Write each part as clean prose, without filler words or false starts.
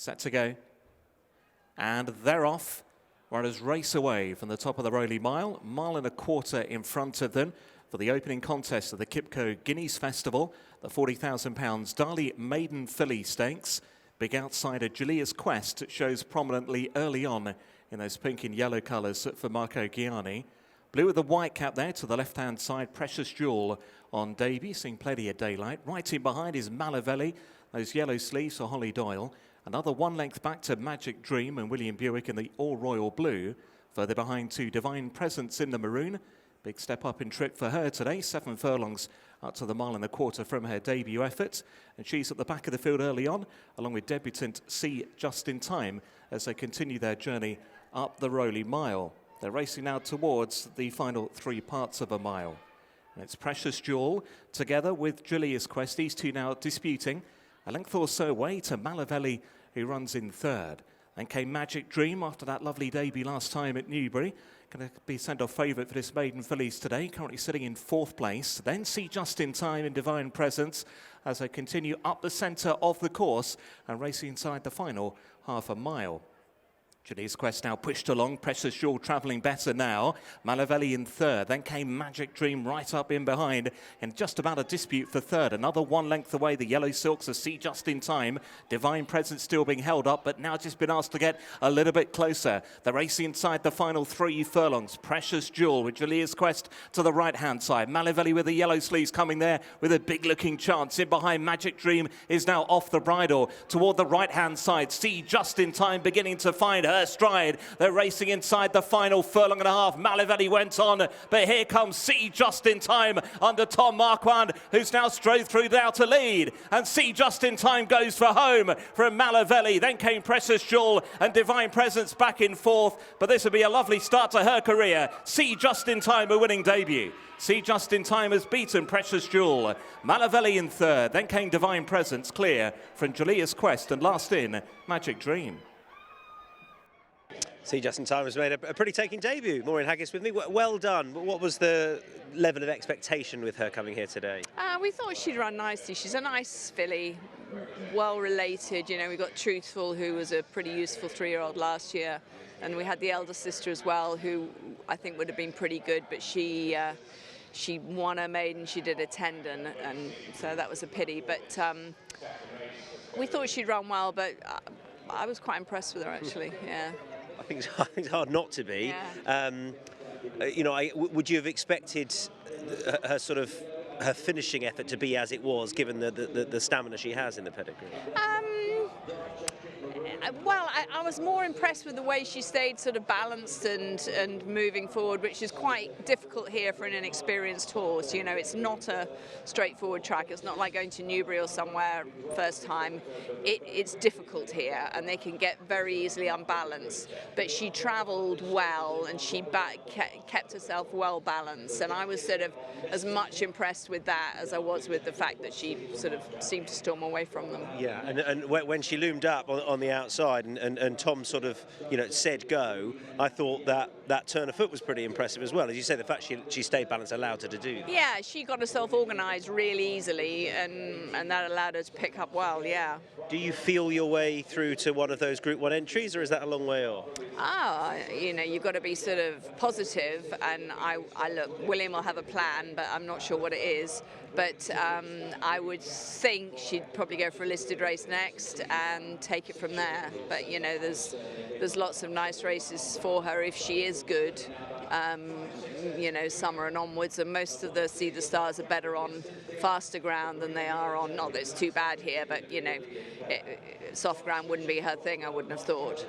Set to go. And they're off. Runners race away from the top of the Rowley Mile. Mile and a quarter in front of them for the opening contest of the Kipco Guineas Festival. The £40,000 Darley Maiden Filly Stakes. Big outsider Julia's Quest shows prominently early on in those pink and yellow colours for Marco Gianni. Blue with the white cap there to the left-hand side. Precious Jewel on debut, seeing plenty of daylight. Right in behind is Malavelli. Those yellow sleeves for Holly Doyle. Another one length back to Magic Dream and William Buick in the all-royal blue. Further behind to Divine Presence in the maroon. Big step up in trip for her today. 7 furlongs up to the mile and a quarter from her debut effort. And she's at the back of the field early on, along with debutant C Just in Time, as they continue their journey up the Rowley Mile. They're racing now towards the final 3 parts of a mile. And it's Precious Jewel together with Julia's Quest. These two now disputing. A length or so away to Malavelli, who runs in third. Then came Magic Dream after that lovely debut last time at Newbury. Going to be send-off favourite for this Maiden Fillies today, currently sitting in 4th place. Then See Just in Time and Divine Presence as they continue up the centre of the course and racing inside the final half a mile. Julia's Quest now pushed along. Precious Jewel travelling better now. Malavelli in third. Then came Magic Dream right up in behind and just about a dispute for third. Another one length away. The yellow silks are See Just in Time. Divine Presence still being held up, but now just been asked to get a little bit closer. They're racing inside the final 3 furlongs. Precious Jewel with Julia's Quest to the right-hand side. Malavelli with the yellow sleeves coming there with a big-looking chance. In behind, Magic Dream is now off the bridle toward the right-hand side. See Just in Time beginning to find her stride. They're racing inside the final furlong and a half. Malavelli went on, but here comes See Just in Time under Tom Marquand, who's now strode through now to lead. And See Just in Time goes for home from Malavelli. Then came Precious Jewel and Divine Presence back in 4th, but this will be a lovely start to her career. See Just in Time, a winning debut. See Just in Time has beaten Precious Jewel. Malavelli in third. Then came Divine Presence, clear from Julia's Quest, and last in, Magic Dream. See Just in Time has made a pretty taking debut. William Haggas with me. Well done. What was the level of expectation with her coming here today? We thought she'd run nicely. She's a nice filly, well related. You know, we got Truthful, who was a pretty useful 3-year-old last year, and we had the elder sister as well, who I think would have been pretty good, but she won her maiden. She did a tendon, and so that was a pity. But we thought she'd run well, but I was quite impressed with her actually. Yeah. I think it's hard not to be. Yeah. You know, would you have expected her sort of her finishing effort to be as it was, given the stamina she has in the pedigree? Well, I was more impressed with the way she stayed sort of balanced and moving forward, which is quite difficult here for an inexperienced horse. You know, it's not a straightforward track. It's not like going to Newbury or somewhere first time. It's difficult here, and they can get very easily unbalanced. But she travelled well, and she kept herself well balanced. And I was sort of as much impressed with that as I was with the fact that she sort of seemed to storm away from them. Yeah, and when she loomed up on the outside and Tom sort of, you know, said go, I thought that turn of foot was pretty impressive as well. As you say, the fact she stayed balanced allowed her to do that. Yeah, she got herself organised really easily, and that allowed her to pick up well, yeah. Do you feel your way through to one of those Group 1 entries, or is that a long way off? You know, you've got to be sort of positive, and I look, William will have a plan, but I'm not sure what it is. But I would think she'd probably go for a listed race next and take it from there. But you know, there's lots of nice races for her if she is good. You know, summer and onwards, and most of the See the Stars are better on faster ground than they are on. Not that it's too bad here, but you know, soft ground wouldn't be her thing, I wouldn't have thought.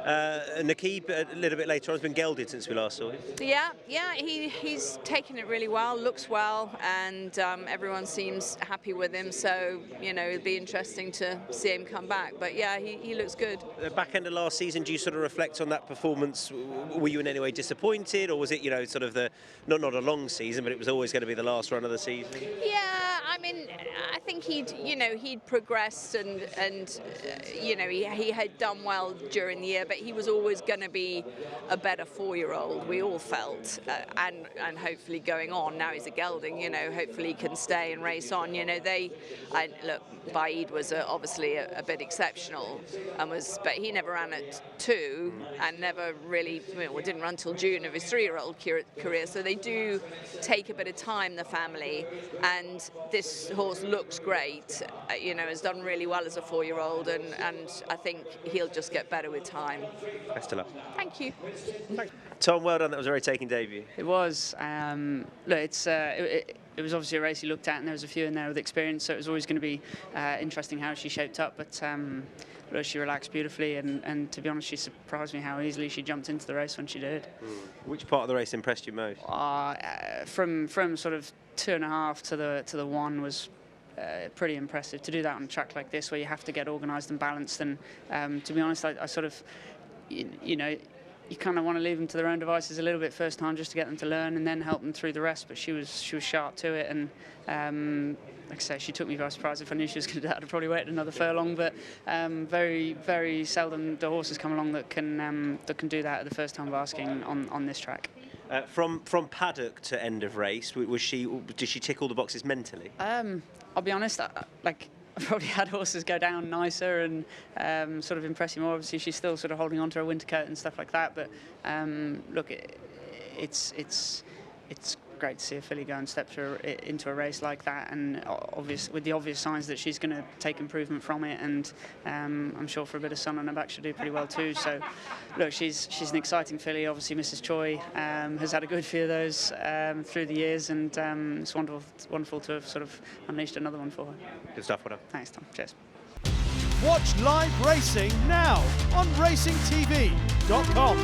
Nakib, a little bit later on, has been gelded since we last saw him. Yeah, he's taken it really well, looks well, and everyone seems happy with him. So, you know, it'd be interesting to see him come back. But yeah, he looks good. The back end of last season, do you sort of reflect on that performance? Were you in any way disappointed, or was it, you know, sort of not a long season, but it was always going to be the last run of the season? Yeah, I mean, I think he'd progressed and you know, he had done well during the year. but he was always going to be a better 4-year-old, we all felt, and hopefully going on, now he's a gelding, you know, hopefully he can stay and race on, you know, look, Baid was obviously a bit exceptional, but he never ran at 2 and never really, didn't run till June of his 3-year-old career, so they do take a bit of time, the family, and this horse looks great, you know, has done really well as a 4-year-old, and I think he'll just get better with time. Best of luck. Thank you. Tom, well done. That was a very taking debut. It was. Look, it was obviously a race he looked at, and there was a few in there with experience, so it was always going to be interesting how she shaped up. But look, she relaxed beautifully, and to be honest, she surprised me how easily she jumped into the race when she did. Which part of the race impressed you most? From sort of 2.5 to the 1 was pretty impressive. To do that on a track like this, where you have to get organised and balanced, and to be honest, I sort of, you know, you kind of want to leave them to their own devices a little bit first time, just to get them to learn, and then help them through the rest. But she was sharp to it, and like I say, she took me by surprise. If I knew she was going to do that, I'd probably waited another furlong. But very, very seldom do horses come along that can do that at the first time of asking on this track. From paddock to end of race, did she tick all the boxes mentally? I'll be honest, I've probably had horses go down nicer and sort of impress you more. Obviously, she's still sort of holding on to her winter coat and stuff like that. But look, it's great to see a filly go and step through into a race like that, and with the obvious signs that she's going to take improvement from it. And I'm sure for a bit of sun on her back, she'll do pretty well too. So, look, she's an exciting filly. Obviously, Mrs. Choi has had a good few of those through the years, and it's wonderful to have sort of unleashed another one for her. Good stuff, well done. Thanks, Tom. Cheers. Watch live racing now on racingtv.com.